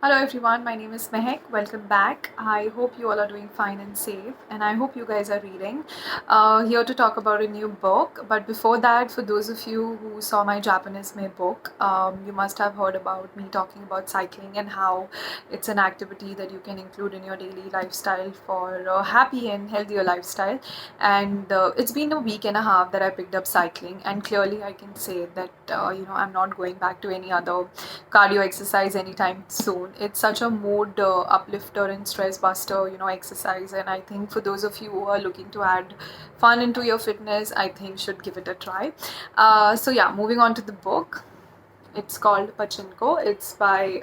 Hello everyone, my name is Mehek. Welcome back. I hope you all are doing fine and safe, and I hope you guys are reading. Here to talk about a new book. But before that, for those of you who saw my Japanese made book, you must have heard about me talking about cycling and how it's an activity that you can include in your daily lifestyle for a happy and healthier lifestyle. And it's been a week and a half that I picked up cycling, and clearly I can say that I'm not going back to any other cardio exercise anytime soon. It's such a mood uplifter and stress buster, exercise. And I think for those of you who are looking to add fun into your fitness, I think should give it a try. So yeah, moving on to the book. It's called Pachinko. It's by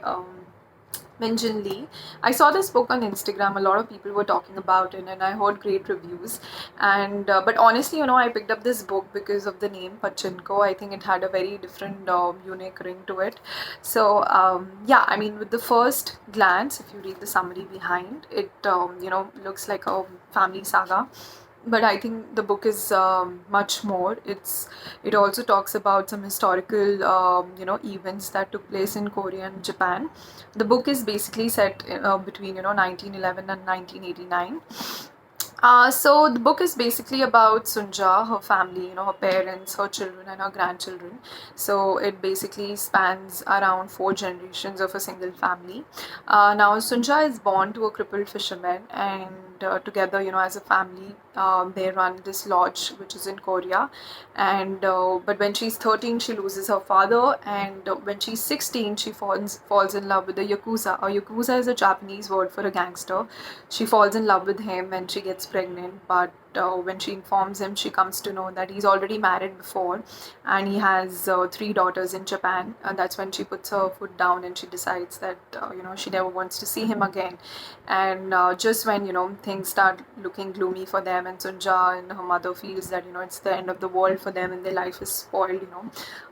Minjin Lee. I saw this book on Instagram. A lot of people were talking about it, and I heard great reviews. And but honestly, I picked up this book because of the name Pachinko. I think it had a very different, unique ring to it. So yeah, I mean, with the first glance, if you read the summary behind it, looks like a family saga, but I think the book is much more. It also talks about some historical events that took place in Korea and Japan. The book is basically set between 1911 and 1989. So the book is basically about Sunja, her family, her parents, her children, and her grandchildren. So it basically spans around four generations of a single family. Now Sunja is born to a crippled fisherman, and together, as a family, they run this lodge which is in Korea. And but when she's 13, she loses her father, and when she's 16, she falls in love with a Yakuza. A Yakuza is a Japanese word for a gangster. She falls in love with him and she gets pregnant, but when she informs him, she comes to know that he's already married before, and he has three daughters in Japan. And that's when she puts her foot down and she decides that she never wants to see him again. And just when things start looking gloomy for them, and Sunja and her mother feels that it's the end of the world for them and their life is spoiled,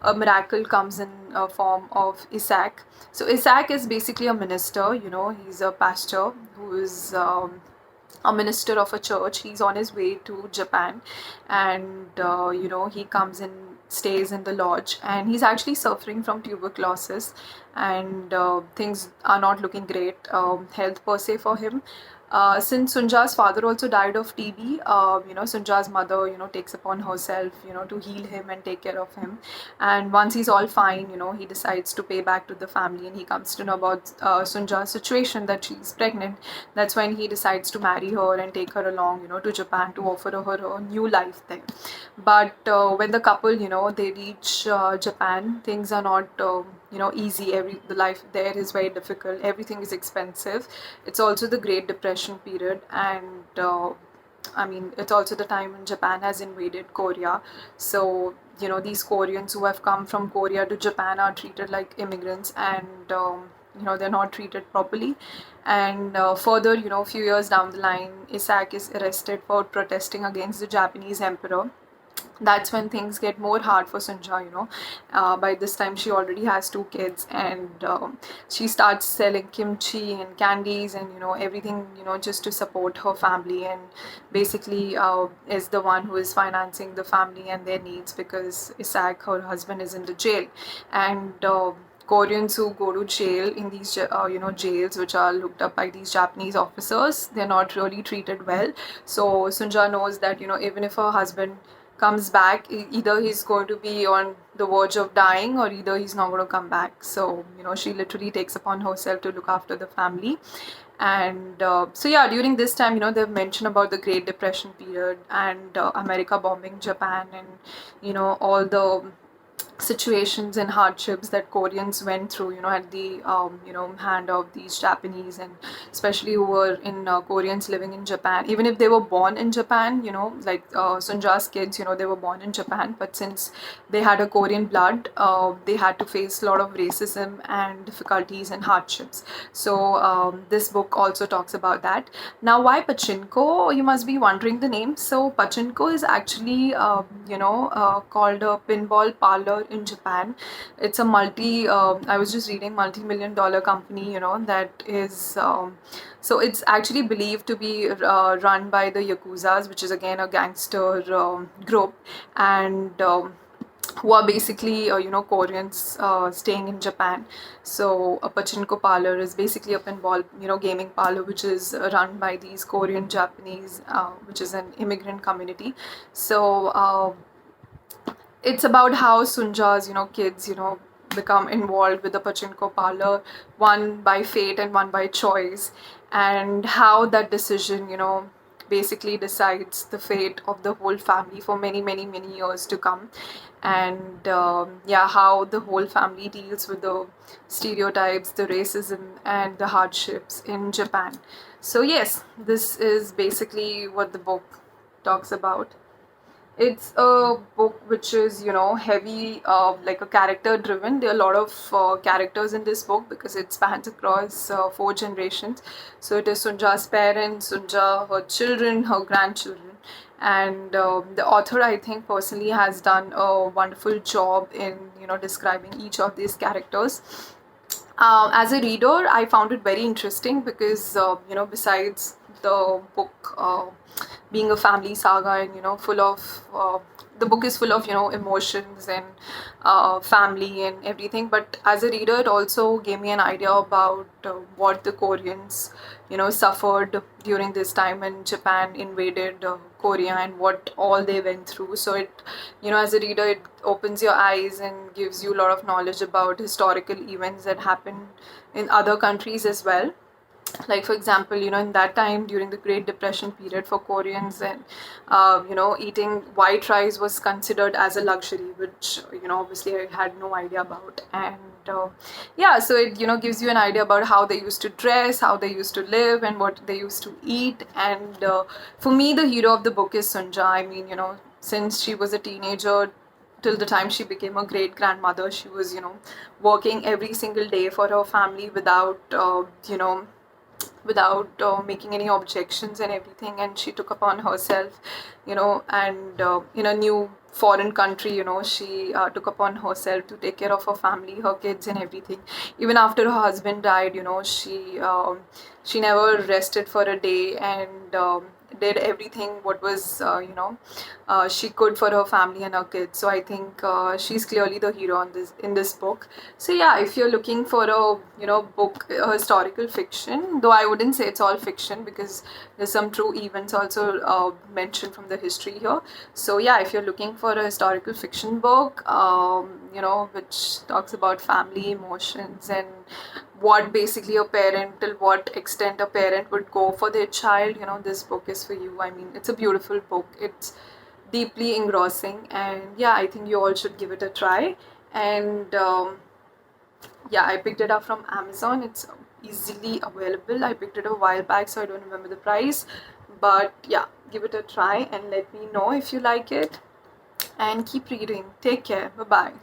a miracle comes in a form of Isaac. So Isaac is basically a minister. He's a pastor who is a minister of a church. He's on his way to Japan, and he comes and stays in the lodge, and he's actually suffering from tuberculosis, and things are not looking great, health per se for him. Since Sunja's father also died of TB, Sunja's mother, takes upon herself, to heal him and take care of him. And once he's all fine, he decides to pay back to the family, and he comes to know about Sunja's situation, that she's pregnant. That's when he decides to marry her and take her along, to Japan, to offer her a new life there. But when the couple, they reach Japan, things are not easy. The life there is very difficult. Everything is expensive. It's also the Great Depression period, and I mean, it's also the time when Japan has invaded Korea. So these Koreans who have come from Korea to Japan are treated like immigrants, and they're not treated properly. And further, a few years down the line, Isaac is arrested for protesting against the Japanese emperor. That's when things get more hard for Sunja. By this time she already has two kids, and she starts selling kimchi and candies and everything, just to support her family, and basically is the one who is financing the family and their needs, because Isaac, her husband, is in the jail. And Koreans who go to jail in these jails which are looked up by these Japanese officers, they're not really treated well. So Sunja knows that even if her husband comes back, either he's going to be on the verge of dying, or either he's not going to come back. So she literally takes upon herself to look after the family. And so yeah, during this time, they've mentioned about the Great Depression period, and America bombing Japan, and all the situations and hardships that Koreans went through, at the hand of these Japanese, and especially who were in Koreans living in Japan. Even if they were born in Japan, like Sunja's kids, they were born in Japan, but since they had a Korean blood, they had to face a lot of racism and difficulties and hardships. So this book also talks about that. Now, why Pachinko? You must be wondering the name. So Pachinko is actually, called a pinball parlor in Japan. It's a I was just reading, multi-million dollar company, that is, so it's actually believed to be run by the Yakuzas, which is again a gangster group. And who are basically Koreans staying in Japan. So a pachinko parlor is basically a pinball gaming parlor which is run by these Korean Japanese, which is an immigrant community. So it's about how Sunja's kids become involved with the pachinko parlor, one by fate and one by choice, and how that decision basically decides the fate of the whole family for many many many years to come. And yeah, how the whole family deals with the stereotypes, the racism, and the hardships in Japan. So yes, this is basically what the book talks about. It's a book which is heavy, like a character driven. There are a lot of characters in this book because it spans across 4 generations. So it is Sunja's parents, Sunja, her children, her grandchildren, and the author, I think, personally has done a wonderful job in describing each of these characters. As a reader, I found it very interesting because besides the book being a family saga and full of the book is full of emotions and family and everything. But as a reader, it also gave me an idea about what the Koreans suffered during this time when Japan invaded Korea, and what all they went through. So it as a reader, it opens your eyes and gives you a lot of knowledge about historical events that happened in other countries as well. Like for example, in that time during the Great Depression period for Koreans, and eating white rice was considered as a luxury, which obviously I had no idea about. And yeah, so it gives you an idea about how they used to dress, how they used to live, and what they used to eat. And for me, the hero of the book is Sunja. I mean, since she was a teenager till the time she became a great grandmother, she was working every single day for her family without making any objections and everything. And she took upon herself, and in a new foreign country, she took upon herself to take care of her family, her kids, and everything. Even after her husband died, she never rested for a day, and did everything what was she could for her family and her kids. So I think she's clearly the hero in this book. So yeah, if you're looking for a book, a historical fiction, though I wouldn't say it's all fiction because there's some true events also mentioned from the history here. So yeah, if you're looking for a historical fiction book, which talks about family emotions and what basically a parent, till what extent a parent would go for their child, this book is for you. I mean, it's a beautiful book. It's deeply engrossing, and yeah, I think you all should give it a try. And yeah, I picked it up from Amazon. It's easily available. I picked it a while back, so I don't remember the price. But yeah, give it a try and let me know if you like it. And keep reading. Take care. Bye bye.